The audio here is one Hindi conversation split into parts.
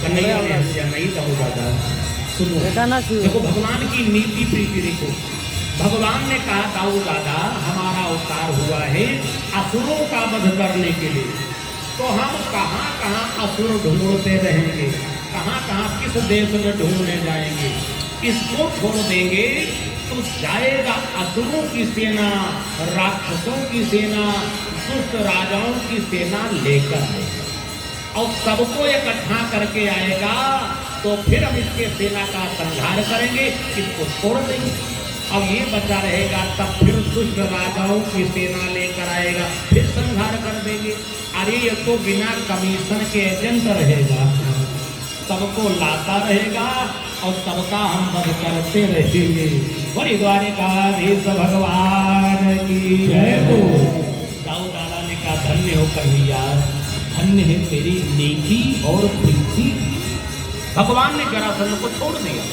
कन्हैया ने हंसिया, नहीं दाऊ दादा सुनो, देखो भगवान की नीति प्रीति देखो। भगवान ने कहा दाऊ दादा हमारा अवतार हुआ है असुरों का वध करने के लिए, तो हम कहाँ कहाँ असुर ढूंढते रहेंगे, कहाँ कहाँ किस देश में ढूंढने जाएंगे। इसको छोड़ देंगे तो जाएगा असुरों की सेना, राक्षसों की सेना, दुष्ट राजाओं की सेना लेकर आएगा और सबको इकट्ठा करके आएगा, तो फिर हम इसके सेना का संहार करेंगे, इसको छोड़ देंगे। अब ये बचा रहेगा, तब फिर दुष्ट राजाओं की सेना लेकर आएगा, फिर संहार कर देंगे। अरे ये तो बिना कमीशन के एजेंट रहेगा, सबको लाता रहेगा और सबका हम वध करते रहेंगे। बड़ी द्वारिकाधीश भगवान की जय हो। दाऊ दादा ने कहा धन्य हो कन्हैया, धन्य है तेरी नीति और प्रीति। भगवान ने जरासंध को छोड़ दिया,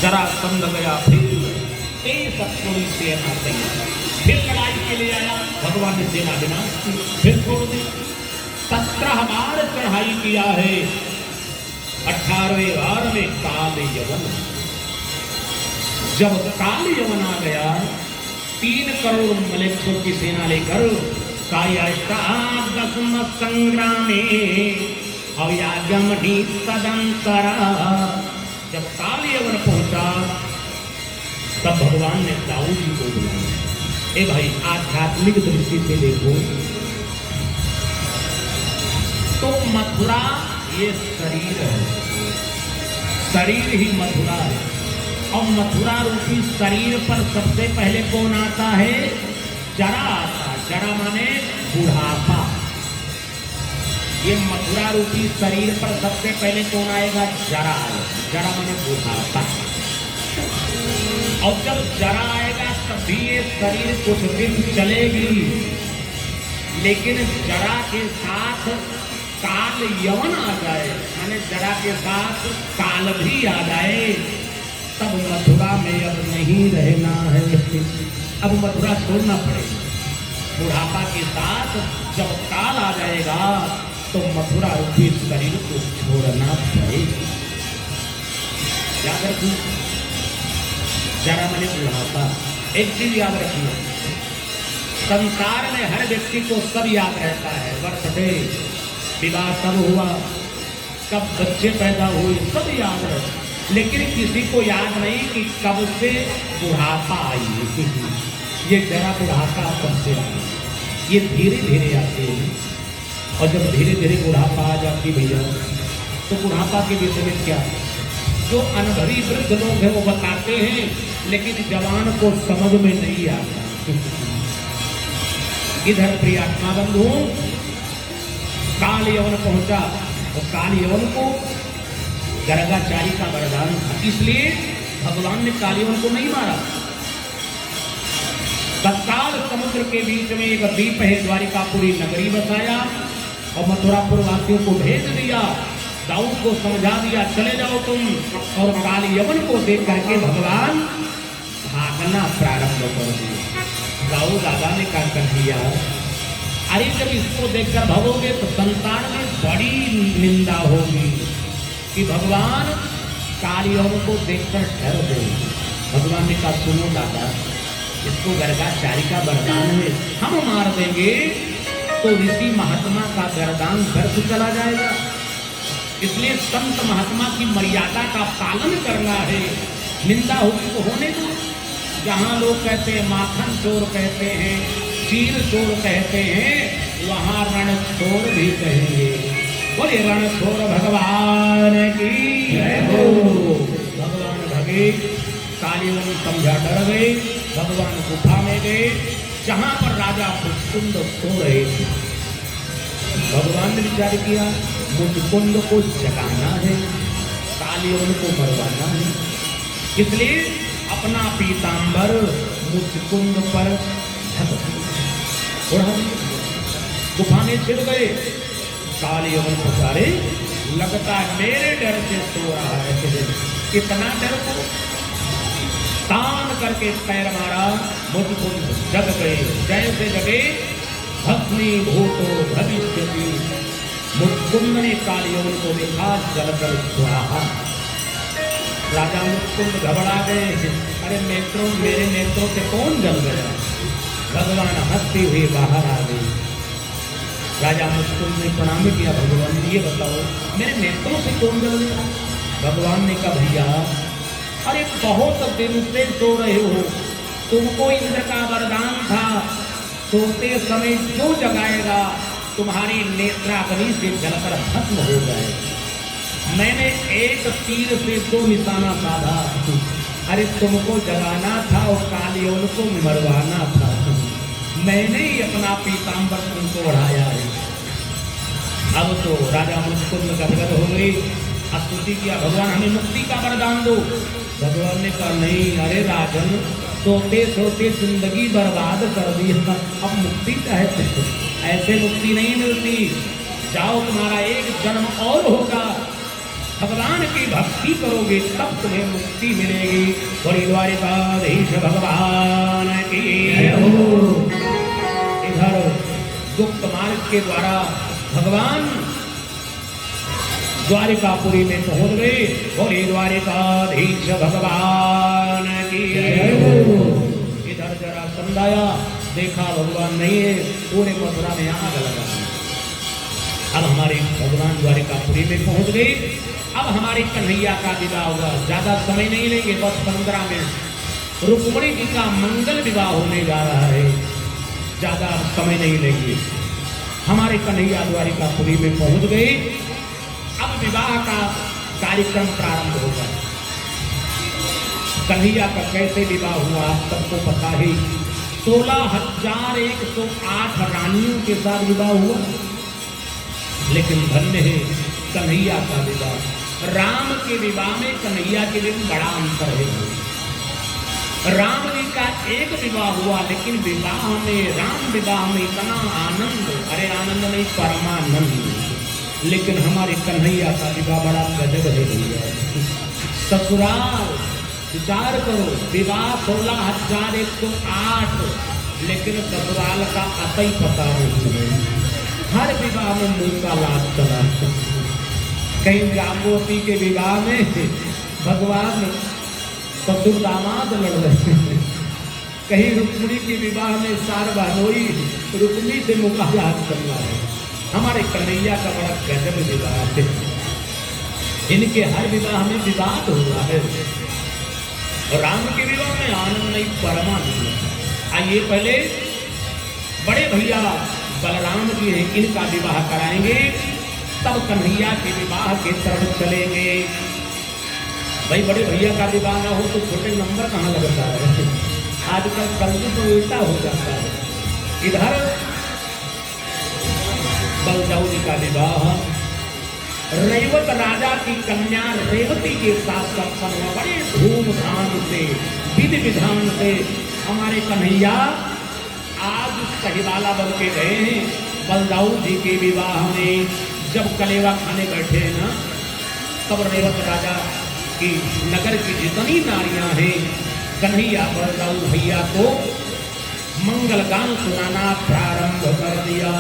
जरासंध गया फिर तेज पूरी सेना तैयार, फिर लड़ाई के लिए आया, भगवान ने सेना विनाश की, फिर छोड़ दी। 17 बार चढ़ाई किया है, 18वें बार में काल यवन। जब काल यवन आ गया 3 करोड़ मलेच्छों की सेना लेकर कायाष्टादशम संग्रामे अव्याजमहि तदंतरा। जब काल यवन पहुंचा तब भगवान ने दाऊ जी को बुलाया। ए भाई आध्यात्मिक दृष्टि से देखो तो मथुरा ये शरीर है, शरीर ही मथुरा है, और मथुरा रूपी शरीर पर सबसे पहले कौन आता है? जरा आता है। जरा माने बुढ़ापा। ये मथुरा रूपी शरीर पर सबसे पहले कौन आएगा? जरा आएगा। जरा माने बुढ़ापा। और जब जरा आएगा तभी ये शरीर कुछ दिन चलेगी, लेकिन जरा के साथ काल यवन आ जाए, माने जरा के साथ काल भी आ जाए, तब मथुरा में अब नहीं रहना है, अब मथुरा छोड़ना पड़ेगा। बुढ़ापा के साथ जब काल आ जाएगा तो मथुरा रूपी शरीर को छोड़ना पड़ेगा। याद रखिए, जरा मैंने बुढ़ापा। एक चीज याद रखिए, संसार में हर व्यक्ति को सब याद रहता है, बर्थडे, विवाह कब हुआ, कब बच्चे पैदा हुए, सब याद रहता, लेकिन किसी को याद नहीं कि कब से बुढ़ापा आई। ये जरा बुढ़ापा कब से आई, ये धीरे धीरे आते हैं। और जब धीरे धीरे बुढ़ापा आ जाती भैया, तो बुढ़ापा के विषय में क्या, जो अनुभवी वृद्ध लोग हैं वो बताते हैं, लेकिन जवान को समझ में नहीं आता। इधर प्रियात्मा बंधु काल यवन पहुंचा, और काल यवन को गर्गाचारी का वरदान था, इसलिए भगवान ने काल यवन को नहीं मारा। तत्काल समुद्र के बीच में एक द्वीप है, द्वारिकापुरी नगरी बसाया और मथुरापुर वासियों को भेज दिया, दाऊ को समझा दिया चले जाओ तुम, और काल यवन को देख करके भगवान भागना प्रारंभ कर दिया। दाऊ दादा ने कहा कर दिया, अरे जब इसको देखकर भगोगे तो संसार में बड़ी निंदा होगी कि भगवान काल यवन को देखकर डर गए। भगवान ने कहा सुनो दादा, इसको गर्गाचारी का वरदान है, हम मार देंगे तो ऋषि महात्मा का वरदान व्यर्थ चला जाएगा, इसलिए संत महात्मा की मर्यादा का पालन करना है। निंदा होगी तो होने दो। जहाँ लोग कहते हैं माखन चोर कहते हैं, चीर चोर कहते हैं, वहाँ रणछोर भी कहेंगे। बोले रणछोर भगवान की जय हो। भगवान भगे, काल यवन समझा डर गए, भगवान गुफा में गए जहाँ पर राजा मुचकुंद सो रहे थे। भगवान ने विचार किया मुचकुंद को जगाना है, काल यवन को मरवाना है, इसलिए अपना पीतांबर मुचकुंद पर ढक दिया। गुफा में छिड़ गए। काल यवन पुकारे, लगता है मेरे डर से सो रहा है, कितना डर को तान करके पैर मारा, मुचकुंद जग गए। जैसे जगे भस्मी भूतो भविष्यति, मुकुंद ने कालियों को देखा, जलकर स्वाहा। राजा मुकुंद घबरा गए, अरे नेत्रों, मेरे नेत्रों से कौन जल गया? भगवान हंसते हुए बाहर आ गए। राजा मुकुंद ने प्रणाम किया, भगवान ये बताओ मेरे नेत्रों से कौन जल गया? भगवान ने कहा, भैया अरे बहुत दिन से सो रहे हो, तुमको इंद्र का वरदान था, सोते समय जो जगाएगा तुम्हारी नेत्राग्नि से जलकर भस्म हो जाए। मैंने एक तीर से 2 निशाना साधा, अरे तुमको जगाना था और कालियों को मरवाना था। मैंने ही अपना पीताम्बर तुमको ओढ़ाया है। अब तो राजा मुकुंद गदगद हो गई, स्तुति किया, भगवान हमें मुक्ति का वरदान दो। भगवान ने कहा, नहीं, अरे राजन, सोते सोते जिंदगी बर्बाद कर दी, अब मुक्ति चाहते, ऐसे मुक्ति नहीं मिलती। जाओ, तुम्हारा एक जन्म और होगा, भगवान की भक्ति करोगे तब तुम्हें मुक्ति मिलेगी। बड़ी द्वारिकाधीश भगवान की जय हो। इधर गुप्त मार्ग के द्वारा भगवान द्वारिकापुरी में पहुंच गए। बोले द्वारिकाधीश भगवान की जय हो। इधर जरा संदाया, देखा भगवान नहीं है, पूरे मथुरा में आग लगा। अब हमारे भगवान द्वारिकापुरी में पहुंच गए। अब हमारे कन्हैया का विवाह हुआ। ज्यादा समय नहीं लेंगे, बस 15 मिनट। रुक्मिणी जी का मंगल विवाह होने जा रहा है, ज्यादा समय नहीं लेंगे। हमारे कन्हैया द्वारिकापुरी में पहुंच गए। अब विवाह का कार्यक्रम प्रारंभ होगा। कन्हैया का कैसे विवाह हुआ आप सबको पता है। 16,108 रानियों के साथ विवाह हुआ, लेकिन धन्य है कन्हैया का विवाह। राम के विवाह में कन्हैया के लिए बड़ा अंतर है। राम जी का एक विवाह हुआ, लेकिन विवाह में, राम विवाह में इतना आनंद, अरे आनंद नहीं, परमानंद। लेकिन हमारे कन्हैया का विवाह बड़ा गजब है भैया। ससुराल विचार करो, विवाह 16,108, लेकिन ससुराल का अतई पता नहीं। हर विवाह में मुंह का लाभ चला। कहीं जाम्बवती के विवाह में भगवान ससुर दामाद लड़ रहे हैं, कहीं रुक्मिणी के विवाह में सार बहनोई रुक्मिणी से मुकाबला चल रहा है। हमारे कन्हैया का बड़ा गजब विवाह है। इनके हर विवाह में विवाद हो रहा है, और राम के विवाह में आनंद नहीं, परमानंद। आइए पहले बड़े भैया बलराम जी हैं, इनका विवाह कराएंगे, तब कन्हैया के विवाह के तरफ चलेंगे। भाई बड़े भैया का विवाह ना हो तो छोटे नंबर कहाँ लगता है। आजकल कलयुग तो उल्टा हो जाता है। इधर बलदाऊ जी का विवाह रेवत राजा की कन्या रेवती के साथ संपन्न हुआ, बड़े धूमधाम से, विधि विधान से। हमारे कन्हैया आज सहीवाला बन के गए हैं। बलदाऊ जी के विवाह में जब कलेवा खाने बैठे हैं ना, तब रेवत राजा की नगर की जितनी नारियां हैं, कन्हैया बलदाऊ भैया को मंगल गान सुनाना प्रारंभ कर दिया।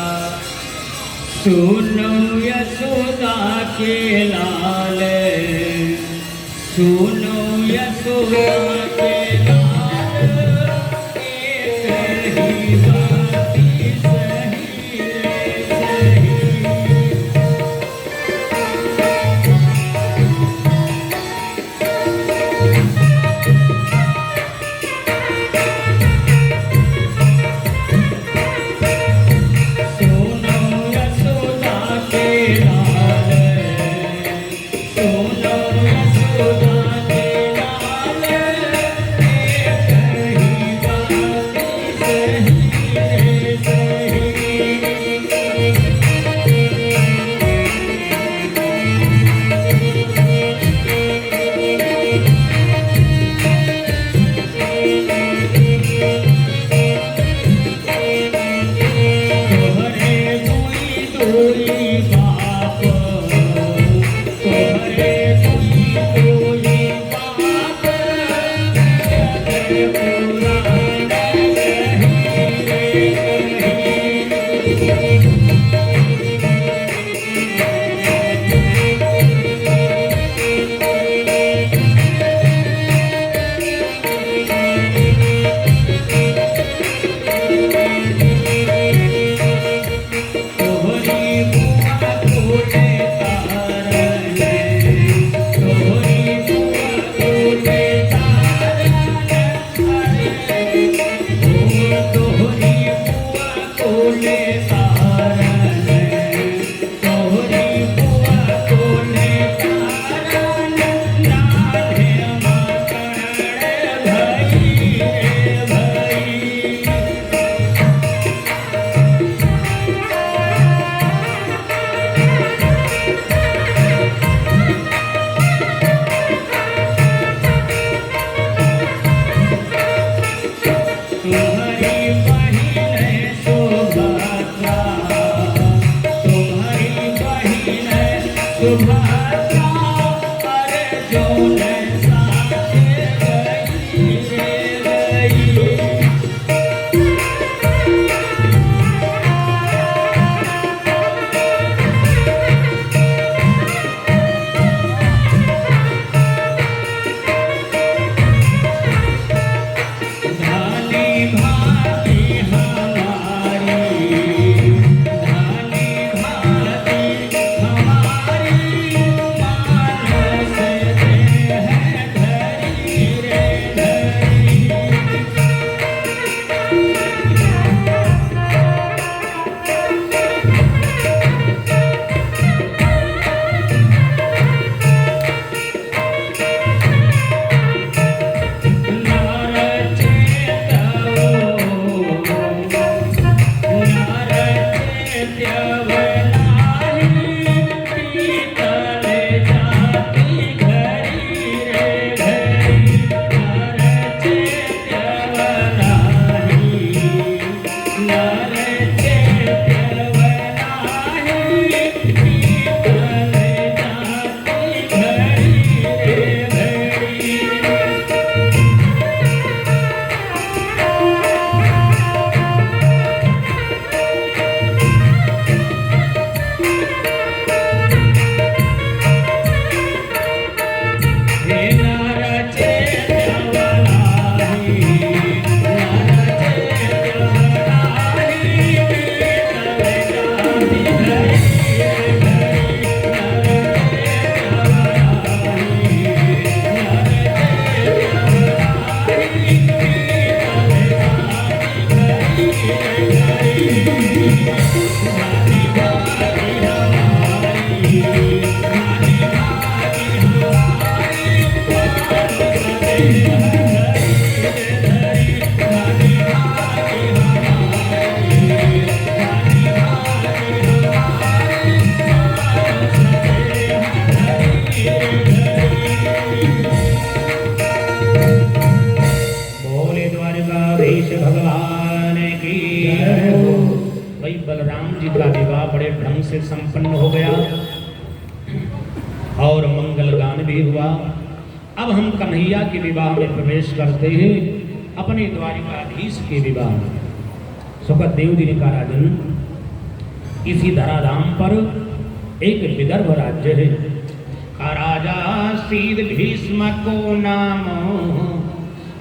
सुनो यशोदा के लाल, सुनो यशोदा के लाल, एक ही बाती सही रे सही। अर्जुन साथ गई रे गई। धानी भाती हमारी, धानी भाती हमारी, मानस में है धरी रे धरी। बोले द्वारकाधीश भगवान की जय हो। भाई बलराम जी का विवाह बड़े ढंग से संपन्न हो गया और मंगल गान भी हुआ। अब हम कन्हैया के विवाह में प्रवेश करते हैं, अपने द्वारिकाधीश के विवाह में। सुखदेव जी ने कहा राजन, इसी धराधाम पर एक विदर्भ राज्य है, का राजा शील भीष्म को नाम,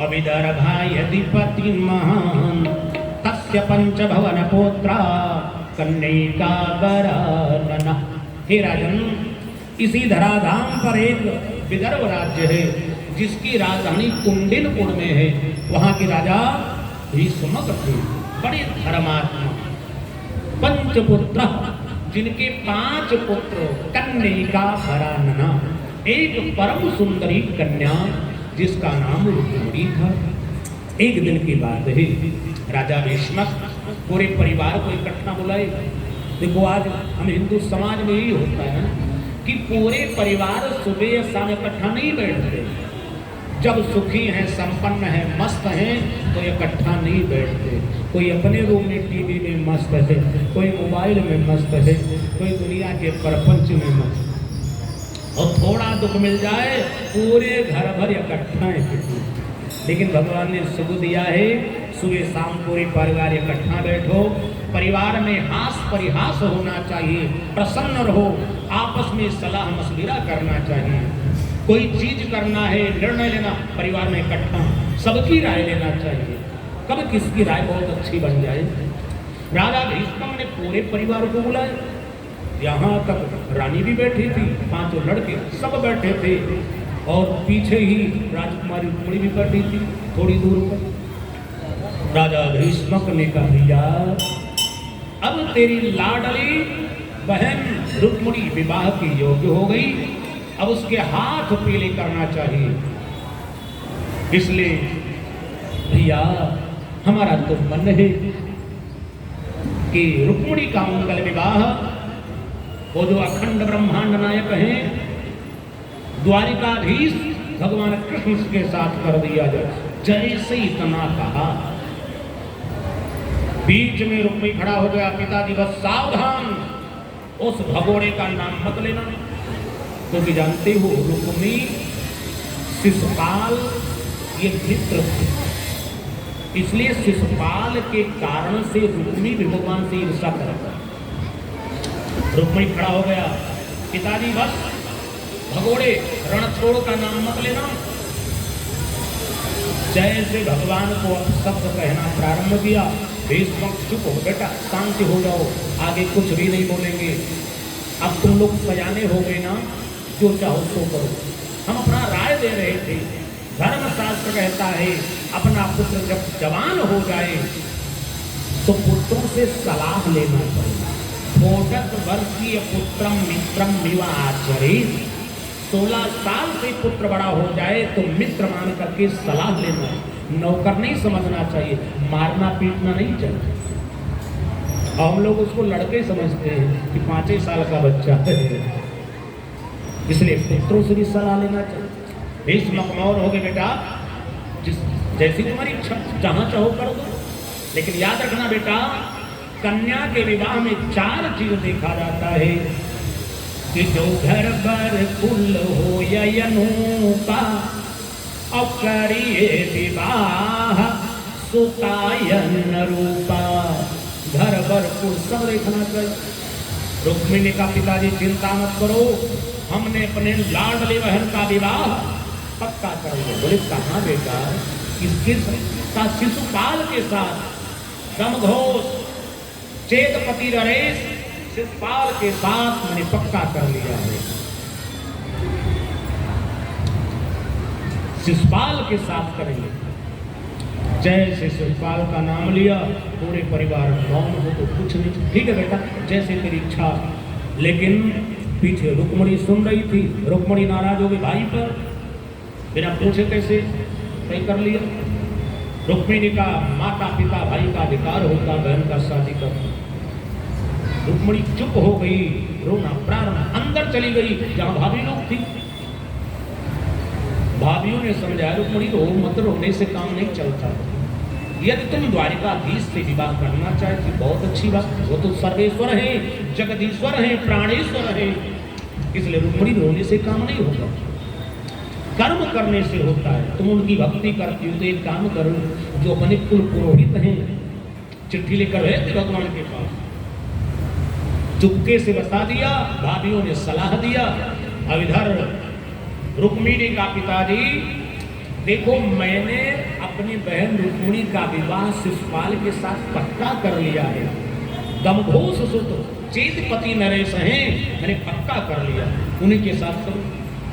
अविदर्भायधिपति महान, तस्य पंच भवन पुत्रा कन्यका वरानना। हे राजन, इसी धराधाम पर एक विदर्भ राज्य है जिसकी राजधानी कुंडिलपुर में है। वहाँ के राजा भीष्मक थे, बड़े धर्मात्मा, पंचपुत्र, जिनके 5 पुत्र, कन्यका वरानना, एक परम सुंदरी कन्या जिसका नाम रुक्मिणी था। एक दिन की बात है, राजा भीष्मक पूरे परिवार को इकट्ठा बुलाए। देखो आज हम हिंदू समाज में यही होता है कि पूरे परिवार सुबह शाम इकट्ठा नहीं बैठते। जब सुखी हैं, संपन्न हैं, मस्त हैं तो इकट्ठा नहीं बैठते। कोई अपने रूम में टीवी में मस्त है, कोई मोबाइल में मस्त है, कोई दुनिया के प्रपंच में मस्त। और थोड़ा दुख मिल जाए पूरे घर भर इकट्ठा है। लेकिन भगवान ने सुख दिया है, सुबह शाम पूरे परिवार इकट्ठा बैठो। परिवार में हास परिहास होना चाहिए, प्रसन्न रहो, आपस में सलाह मशविरा करना चाहिए। कोई चीज करना है, निर्णय लेना, परिवार में इकट्ठा सबकी राय लेना चाहिए। कब किसकी राय बहुत अच्छी बन जाए। राजा भीष्म ने पूरे परिवार को बुलाया, यहाँ तक रानी भी बैठी थी, 5 लड़के सब बैठे थे और पीछे ही राजकुमारी रुक्मिणी भी बैठी थी थोड़ी दूर पर। राजा भीष्मक ने कहा, भैया अब तेरी लाडली बहन रुक्मिणी विवाह की योग्य हो गई, अब उसके हाथ पीले करना चाहिए। इसलिए भैया हमारा तो मन है कि रुक्मिणी का मंगल विवाह वो जो अखंड ब्रह्मांड नायक हैं द्वारिकाधीश भगवान कृष्ण के साथ कर दिया जाए। जैसे इतना कहा, बीच में रुक्मिणी खड़ा हो गया। पिताजी बस सावधान, उस भगोड़े का नाम मत लेना। क्योंकि जानते हो रुक्मी शिशुपाल ये मित्र थे, इसलिए शिशुपाल के कारण से रुक्मी भी भगवान से ईर्ष्या करता। रुक्मी खड़ा हो गया, पिताजी बस भगोड़े रणछोड़ का नाम मत लेना। जैसे भगवान को अब शब्द कहना प्रारंभ किया, भीष्म चुप हो बेटा, शांति हो जाओ, आगे कुछ भी नहीं बोलेंगे। अब तुम लोग सयाने हो गए ना, जो चाहो सो करो। हम अपना राय दे रहे थे, धर्मशास्त्र कहता है अपना पुत्र जब जवान हो जाए तो पुत्रों से सलाह लेना पड़ेगा। 14 वर्षीय पुत्रम मित्रम विवाचरे, 16 साल से पुत्र बड़ा हो जाए तो मित्र मान करके सलाह लेना, नौकर नहीं समझना चाहिए, मारना पीटना नहीं चाहिए। हम लोग उसको लड़के समझते हैं कि 5 साल का बच्चा है, इसलिए पुत्रों से भी सलाह लेना चाहिए। भीष्म मौन हो गए, बेटा जैसी तुम्हारी इच्छा, जहां चाहो कर दो, लेकिन याद रखना बेटा, कन्या के विवाह में 4 चीज देखा जाता है कि जो घर पर कुल हो यनूका और करिए विवाह सुतायन रूपा। घर पर कुल सब देखना चाहिए। रुक्मिणी का पिताजी चिंता मत करो, हमने अपने लाडली बहन का विवाह पक्का कर दिया। बोले कहाँ बेटा? इसके साथ शिशुपाल के साथ दमघोष चेतपति नरेश शिशुपाल के साथ मैंने पक्का कर लिया है। शिशुपाल के साथ करेंगे। जैसे शिशुपाल का नाम लिया, पूरे परिवार मौन हो तो कुछ नहीं, ठीक है बेटा जैसे तेरी इच्छा। लेकिन पीछे रुक्मणी सुन रही थी। रुक्मणी नाराज हो गई भाई पर, बिना पूछे कैसे तय कर लिया। रुक्मिणी का माता पिता भाई का अधिकार होता बहन का शादी कर। रुक्मिणी चुप हो गई, रोना प्रारंभ, अंदर चली गई जहां भाभी लोग थी। भाभियों ने समझाया रुक्मिणी रो मत, रोने से काम नहीं चलता। यदि तुम द्वारिकाधीश से विवाह करना चाहती बहुत अच्छी बात, वो तो सर्वेश्वर है, जगदीश्वर है, प्राणेश्वर है, इसलिए रुक्मिणी रोने से काम नहीं होगा, कर्म करने से होता है। तुम उनकी भक्ति करती हो तो एक काम करो, जो अपने कुल पुरोहित हैं चिट्ठी लेकर भेज भगवान के पास। चुपके से बता दिया, भाभियों ने सलाह दिया। अब इधर रुक्मिणी का पिताजी, देखो मैंने अपनी बहन रुक्मिणी का विवाह शिशुपाल के साथ पक्का कर लिया है। दमघोष सुत चेतपति नरेश हैं, मैंने पक्का कर लिया, उन्हीं के साथ करो।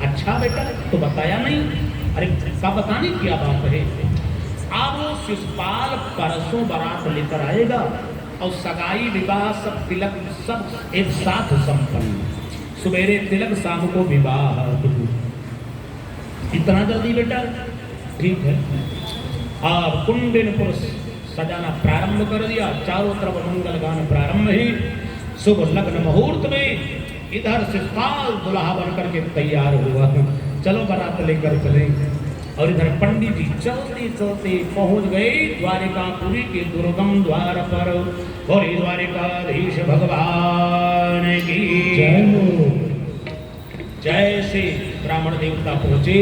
अच्छा बेटा तो बताया नहीं? अरे का बताने क्या बात है। अब वो शिशुपाल परसों बारात लेकर आएगा और सगाई विवाह सब तिलक सब एक साथ संपन्न। सवेरे तिलक शाम को विवाह। इतना जल्दी बेटा? ठीक है। अब कुंडिन पुरुष सजाना प्रारंभ कर दिया, चारों तरफ मंगल गान प्रारंभ है। शुभ लग्न मुहूर्त में इधर शिशुपाल दुल्हा बन करके तैयार हुआ, चलो बारात लेकर चले। और इधर पंडित जी चलते चलते पहुंच गए द्वारिकापुरी के दुर्गम द्वार पर। और द्वारिकाधीश भगवान की जैसे ब्राह्मण देवता पहुंचे,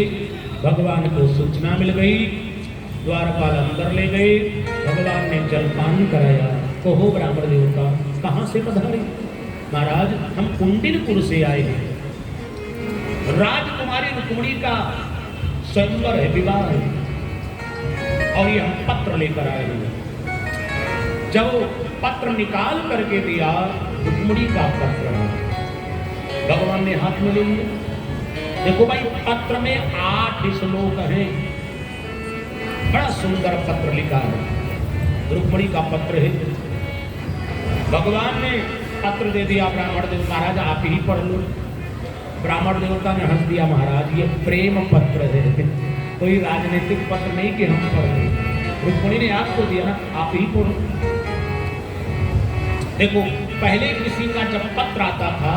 भगवान को सूचना मिल गई, द्वारपाल अंदर ले गए, भगवान ने जलपान कराया। कहो ब्राह्मण देवता कहाँ से पधारे? महाराज हम कुंडिनपुर से आए हैं, राजकुमारी रुक्मिणी का स्वयंवर है, विवाह है, और ये हम पत्र लेकर आए हैं। जब पत्र निकाल करके दिया, रुक्मिणी का पत्र भगवान ने हाथ में ले लिया। देखो भाई पत्र में 8 श्लोक हैं, बड़ा सुंदर पत्र लिखा है, रुक्मिणी का पत्र है। भगवान ने पत्र दे दिया ब्राह्मण देवता, महाराज आप ही पढ़ लो। ब्राह्मण देवता ने हंस दिया, महाराज ये प्रेम पत्र है, कोई राजनीतिक पत्र नहीं कि हम पढ़ लें। रुक्मिणी ने आपको दिया ना, आप ही पढ़ो। देखो पहले किसी का जब पत्र आता था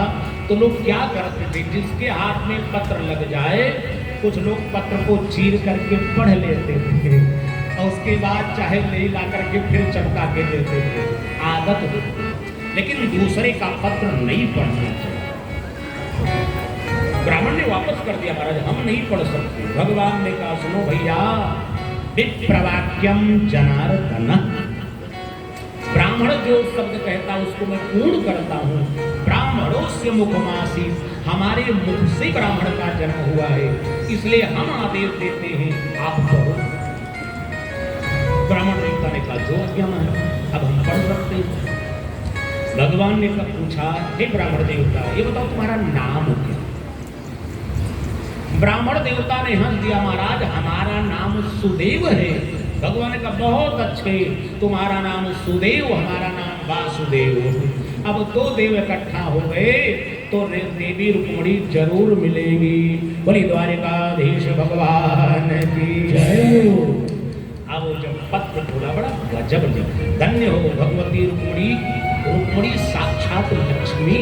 तो लोग क्या करते थे, जिसके हाथ में पत्र लग जाए कुछ लोग पत्र को चीर करके पढ़ लेते थे और उसके बाद चाहे ले ला करके फिर चमका के देते थे, आदत होती। लेकिन दूसरे का पत्र नहीं पढ़ना चाहिए। ब्राह्मण ने वापस कर दिया, महाराज हम नहीं पढ़ सकते। भगवान ने कहा सुनो भैया, विप्रवाक्यम जनार्दन, ब्राह्मण जो शब्द कहता उसको मैं पूर्ण करता हूँ। ब्राह्मणों से मुखमासी, हमारे मुख से ब्राह्मण का जन्म हुआ है, इसलिए हम आदेश देते हैं आप पढ़ो। ब्राह्मण देवता ने कहा जो आज्ञा है, अब हम पढ़ सकते हैं। भगवान ने कब पूछा, हे ब्राह्मण देवता ये बताओ तुम्हारा नाम क्या? ब्राह्मण देवता ने हंस दिया, महाराज हमारा नाम सुदेव है। भगवान ने कहा बहुत अच्छे, तुम्हारा नाम सुदेव, हमारा नाम वासुदेव। अब दो देव इकट्ठा हो गए तो देवी रुक्मिणी जरूर मिलेगी। बोली द्वारिकाधीश भगवान की जय। अब जब पत्र खोला, बड़ा गजब जब धन्य हो भगवती रुक्मिणी। रुक्मिणी साक्षात लक्ष्मी,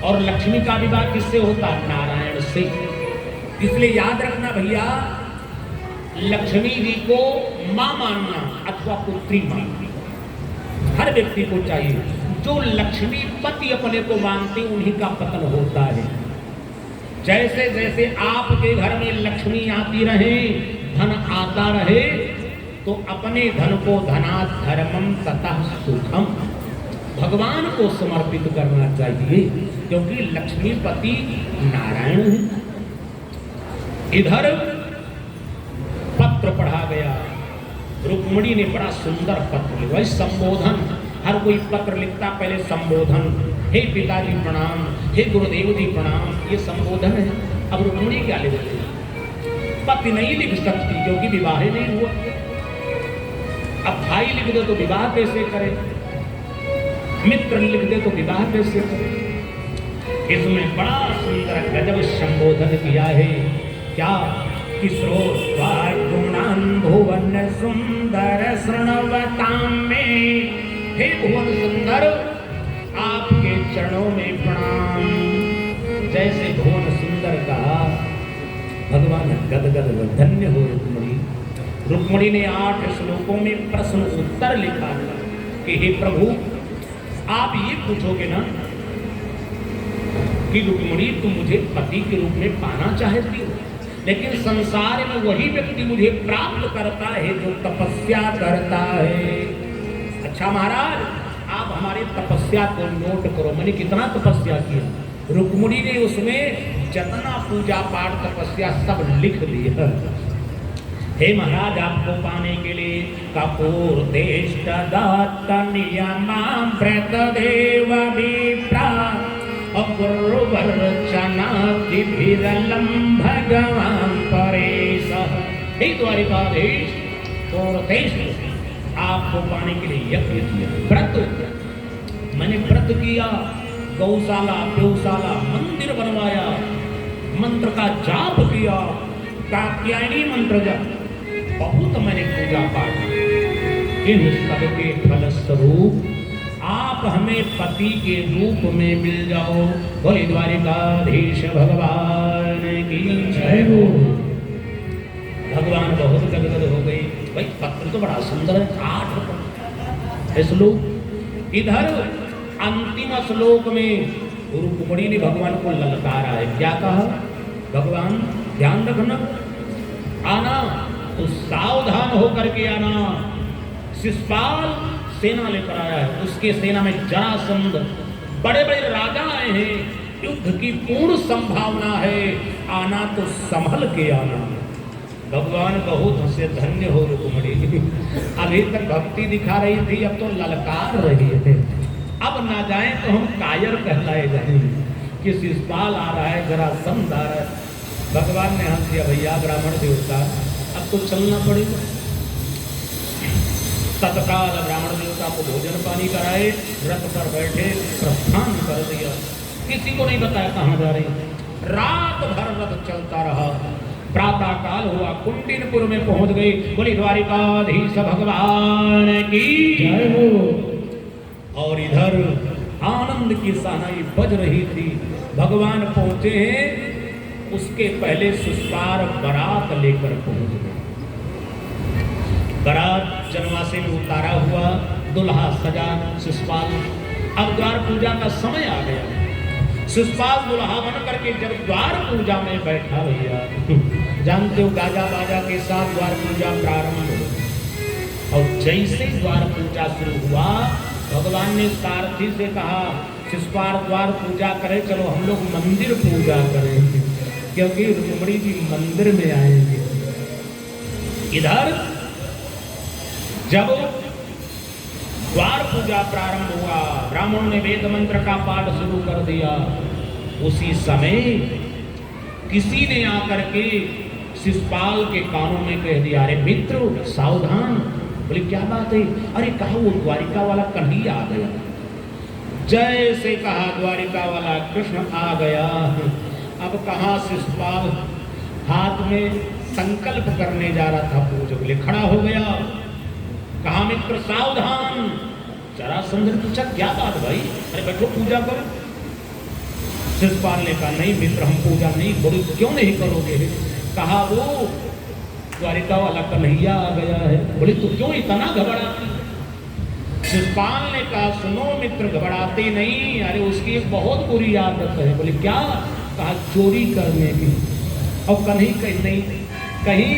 और लक्ष्मी का विवाह किससे होता? नारायण से। इसलिए याद रखना भैया, लक्ष्मी जी को मां मानना अथवा पुत्री मानना हर व्यक्ति को चाहिए। जो लक्ष्मी पति अपने को मानते उन्हीं का पतन होता है। जैसे जैसे आपके घर में लक्ष्मी आती रहे, धन आता रहे, तो अपने धन को धनात् धर्मम ततः सुखम भगवान को समर्पित करना चाहिए, क्योंकि लक्ष्मीपति नारायण है। इधर पत्र पढ़ा गया, रुक्मिणी ने बड़ा सुंदर पत्र लिखा। संबोधन, हर कोई पत्र लिखता पहले संबोधन, हे पिताजी प्रणाम, हे गुरुदेव जी प्रणाम, ये संबोधन है। अब रुक्मिणी क्या लिख रही? पति नहीं लिख सकती क्योंकि विवाह नहीं हुआ। अब भाई लिख दे तो विवाह कैसे करे, मित्र लिख दे तो विवाह कैसे करे? इसमें बड़ा सुंदर गजब संबोधन किया है। क्या? गुणान भुवन सुंदर शृणवतां में, हे भुवन सुंदर आपके चरणों में प्रणाम। जैसे भुवन सुंदर कहा, भगवान गदगद धन्य हो रुक्मिणी। रुक्मिणी ने 8 श्लोकों में प्रश्न उत्तर लिखा कि हे प्रभु आप ये पूछोगे ना कि रुक्मिणी तुम मुझे पति के रूप में पाना चाहती हो, लेकिन संसार में वही व्यक्ति मुझे प्राप्त करता है जो तपस्या करता है। अच्छा महाराज आप हमारी तपस्या को नोट करो। मैंने कितना तपस्या किया? रुक्मिणी ने उसमें जितना पूजा पाठ तपस्या सब लिख दिया। हे महाराज आपको पाने के लिए कपूर देश दत्त नियमां व्रत देव विप्रा अपूर्वर्चनादिभिरलं भगवान परेश। हे द्वारिकाधीश, और देश आपको पाने के लिए यज्ञ किया, व्रत मैंने व्रत किया, गौशाला गौशाला मंदिर बनवाया, मंत्र का जाप किया, कात्यायनी मंत्र जप, बहुत मैंने पूजा पाठ। इन सबके फलस्वरूप आप हमें पति के रूप में मिल जाओ। बोले द्वारिकाधीश भगवान की जय हो। भगवान बहुत गदगद हो गई। भाई पत्र तो बड़ा सुंदर है, 8 श्लोक। इधर अंतिम श्लोक में रुक्मिणी ने भगवान को ललकारा है। क्या कहा? भगवान ध्यान रखना, आना तो सावधान होकर के आना। शिशुपाल सेना लेकर आया है, उसके सेना में जरासंध, बड़े बड़े राजा आए हैं, युद्ध की पूर्ण संभावना है, आना तो संभल के आना। भगवान बहुत हंसे, धन्य हो रुक्मिणी। अभी तक भक्ति दिखा रही थी, अब तो ललकार रही है। अब ना जाए तो हम कायर कहलाए जाएंगे कि शिशुपाल आ रहा है, जरासंध आ रहा है। भगवान ने हंस दिया, भैया ब्राह्मण देवता अब तो चलना पड़ेगा। तत्काल ब्राह्मण देवता को भोजन पानी कराए, रथ पर बैठे प्रस्थान कर दिया। किसी को नहीं बताया कहाँ जा रहे। रात भर रथ चलता रहा। प्रातः काल हुआ, कुंडिनपुर में पहुंच गई। बोली द्वारिकाधीश भगवान की जय हो। और इधर आनंद की सनाई बज रही थी। भगवान पहुंचे हैं, उसके पहले सुस्पार बारात लेकर पहुंच गए। बारात जनवासे में उतारा हुआ, दुल्हा सजा, शिशुपाल। अब द्वार पूजा का समय आ गया। शिषपाल दुल्हा बन करके जब द्वार पूजा में बैठा भैया, जानते हो गाजा बाजा के साथ द्वार पूजा प्रारंभ हो। और जैसे द्वार पूजा शुरू हुआ, भगवान ने सारथी से कहा शिषपाल द्वार पूजा करे, चलो हम लोग मंदिर पूजा करेंगे, क्योंकि रुक्मिणी जी मंदिर में आएंगे। इधर जब द्वार पूजा प्रारंभ हुआ, ब्राह्मणों ने वेद मंत्र का पाठ शुरू कर दिया। उसी समय किसी ने आकर के शिषपाल के कानों में कह दिया, अरे मित्र सावधान। बोले क्या बात है? अरे कहा वो द्वारिका वाला कन्हैया आ गया। जैसे कहा द्वारिका वाला कृष्ण आ गया। अब कहा शिषपाल हाथ में संकल्प करने जा रहा था, पूजा के लिए खड़ा हो गया। कहा मित्र सावधान। जरासंध ने पूछा क्या बात भाई? अरे बैठो पूजा करो। शिषपाल ने कहा नहीं मित्र हम पूजा नहीं। बोले क्यों नहीं करोगे? कहा वो द्वारिका वाला कन्हैया आ गया है। बोले तो क्यों इतना घबराते? शिषपाल ने कहा सुनो मित्र घबराते नहीं, अरे उसकी एक बहुत बुरी आदत है। बोले क्या? कहा चोरी करने की। और कन्हैया नहीं कहीं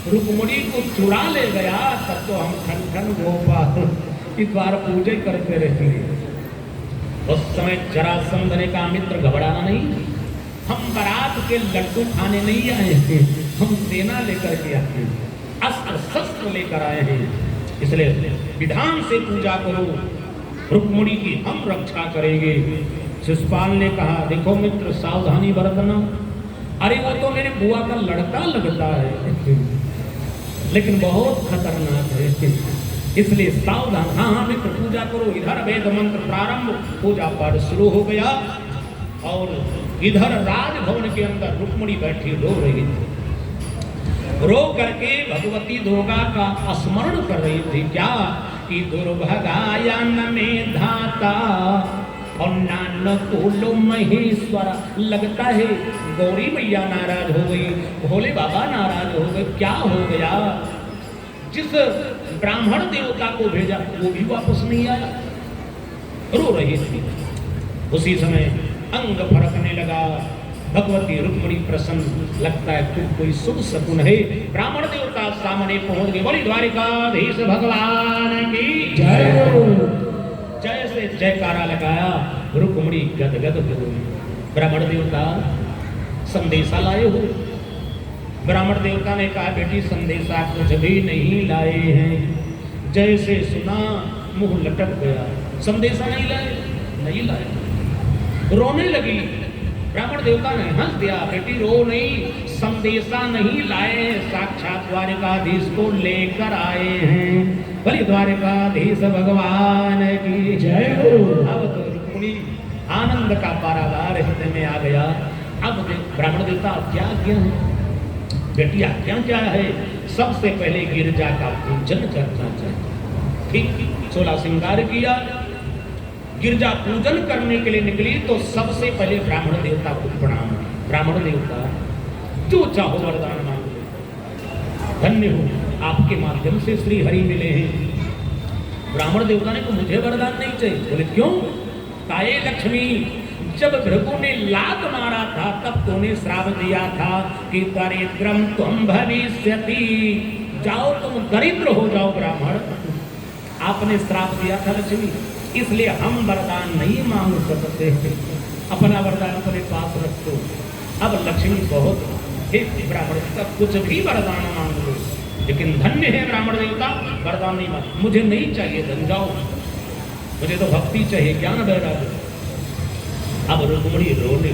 रुक्मिणी को चुरा ले गया तब तो हम ठन ठन गोपाल इस बार पूजा करते रहेंगे। उस समय जरासंध ने कहा मित्र घबराना नहीं, हम बारात के लड्डू खाने नहीं आए हैं, हम सेना लेकर के आए हैं, अस्त्र शस्त्र लेकर आए हैं, इसलिए विधान से पूजा करो, रुक्मिणी की हम रक्षा करेंगे। शिषपाल ने कहा देखो मित्र सावधानी बरतना। अरे वो तो मेरे बुआ का लड़का लगता है लेकिन बहुत खतरनाक है, इसलिए सावधान। हाँ हाँ मित्र पूजा करो। इधर वेद मंत्र प्रारंभ, पूजा पाठ शुरू हो गया। और इधर राजभवन के अंदर रुक्मिणी बैठी रो रही थी। रो करके भगवती दुर्गा का स्मरण कर रही थी। क्या कि दुर्भगायन में धाता और नान कोलो महेश्वर। लगता है गौरी मैया नाराज हो गई, भोले बाबा नाराज हो गए। क्या हो गया? जिस ब्राह्मण देवता को भेजा वो भी वापस नहीं आया। रो रही थी। उसी समय अंग फड़कने लगा। भगवती रुक्मिणी प्रसन्न, लगता है तुम कोई शुभ शकुन है। ब्राह्मण देवता सामने पहुंच गए। बोली द्वारिकाधीश भगवान की जय। जैसे जयकारा लगाया, रुक्मिणी गदगद हो गई। ब्राह्मण देवता संदेशा लाए हो? ब्राह्मण देवता ने कहा बेटी संदेशा कुछ भी नहीं लाए हैं। जैसे सुना मुंह लटक गया। संदेशा नहीं लाए? नहीं लाए। रोने लगी। ब्राह्मण देवता ने हंस दिया, बेटी रो नहीं, संदेशा नहीं लाए, साक्षात द्वारिकाधीश को लेकर आए हैं। बोली द्वारिकाधीश भगवान की जय हो। अब तो रुक्मिणी आनंद का पारावार हृदय में आ गया। अब ब्राह्मण देवता क्या आज्ञा है? बेटी आज्ञा क्या है? सबसे पहले गिरजा का पूजन करना चाहिए। ठीक 16 श्रृंगार किया। गिरजा पूजन करने के लिए निकली तो सबसे पहले ब्राह्मण देवता को प्रणाम। ब्राह्मण देवता जो चाहो वरदान मांग लो, धन्य हो आपके माध्यम से श्री हरि मिले हैं। ब्राह्मण देवता ने कहा मुझे वरदान नहीं चाहिए। बोले क्यों? ताये लक्ष्मी जब भृगु ने लात मारा था तब तूने श्राप दिया था कि दरिद्रम तुम भविष्यति, जाओ तुम दरिद्र हो जाओ ब्राह्मण। आपने श्राप दिया था लक्ष्मी, इसलिए हम वरदान नहीं मांग सकते। अपना वरदान अपने पास रखो। अब लक्ष्मी बहुत हे ब्राह्मण का कुछ भी वरदान मांग लो, लेकिन धन्य है ब्राह्मण देवता वरदान नहीं मांग। मुझे नहीं चाहिए धन, जाओ, मुझे तो भक्ति चाहिए, ज्ञान वैराग्य। अब रुक्मिणी रोने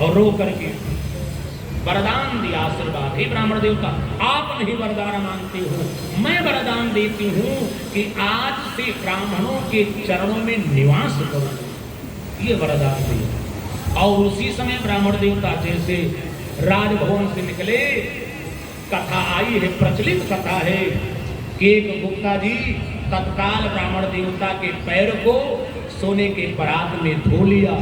और रो करके वरदान दिया, आशीर्वाद। हे ब्राह्मण देवता आप नहीं वरदान मांगते हो, मैं वरदान देती हूँ कि आज से ब्राह्मणों के चरणों में निवास करो। ये वरदान दिया। और उसी समय ब्राह्मण देवता जैसे राजभवन से निकले, कथा आई है, प्रचलित कथा है कि एक गुप्ता जी तत्काल ब्राह्मण देवता के पैर को सोने के परात में धो लिया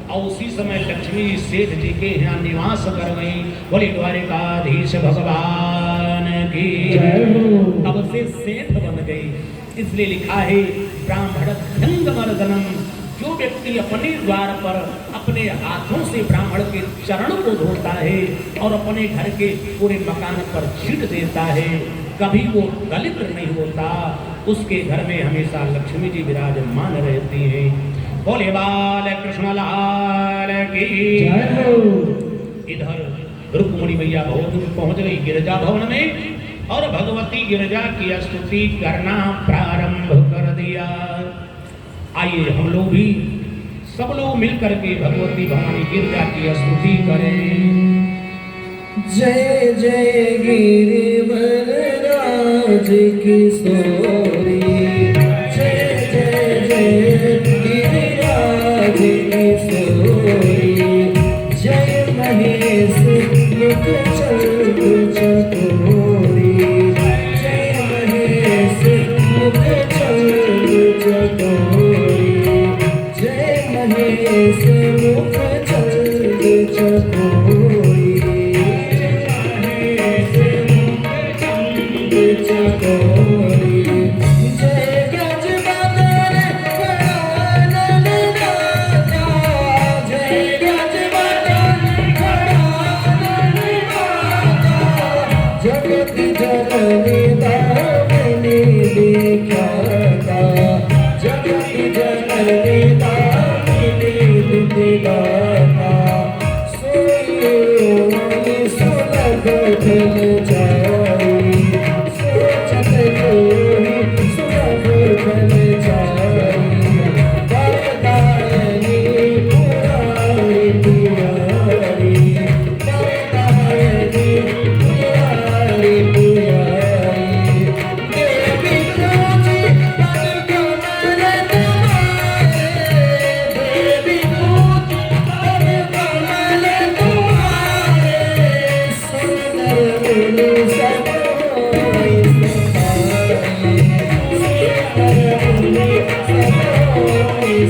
और उसी समय लक्ष्मी सेठ जी के यहाँ निवास कर गई। बोली द्वारिकाधीश भगवान की जय हो। अब से सेठ बन गई। इसलिए लिखा है ब्राह्मण भंग मर्दनम जो व्यक्ति अपने द्वार पर अपने हाथों से ब्राह्मण के चरण को धोता है और अपने घर के पूरे मकान पर छींट देता है, कभी वो दलित नहीं होता, उसके घर में हमेशा लक्ष्मी जी विराजमान रहती हैं। बोले बाल कृष्ण लाल की जय हो। इधर रुक्मिणी मैया बहुत दूर पहुंच गई गिरजा भवन में और भगवती गिरजा की स्तुति करना प्रारंभ कर दिया। आइए हम लोग भी सब लोग मिलकर के भगवती भवानी गिरजा की स्तुति करें। जय जय गिरिवर राज किशोरी, जय जय जय गिरिराज किशोरी, जय महेश मुख चंद्र चकोरी, जय महेश मुख चंद्र चकोरी, जय महेश मुख चंद्र चकोरी, चकोरी, जय गज बदन खड़ानन राजा, जय गज बदन खड़ानन राजा, जगत जननी दामिनी विख्याता, जगत जननी दामिनी विदिदाता, सोई सुलभ फल जाई, सोचत कोई सुलभ फल जाई, वरदायनी पुरारी पुरारी, वरदायनी पुरारी पुरारी, देवी पूजी पद कमल तुम्हारे, देवी पूजी पद कमल तुम्हारे, सुंदर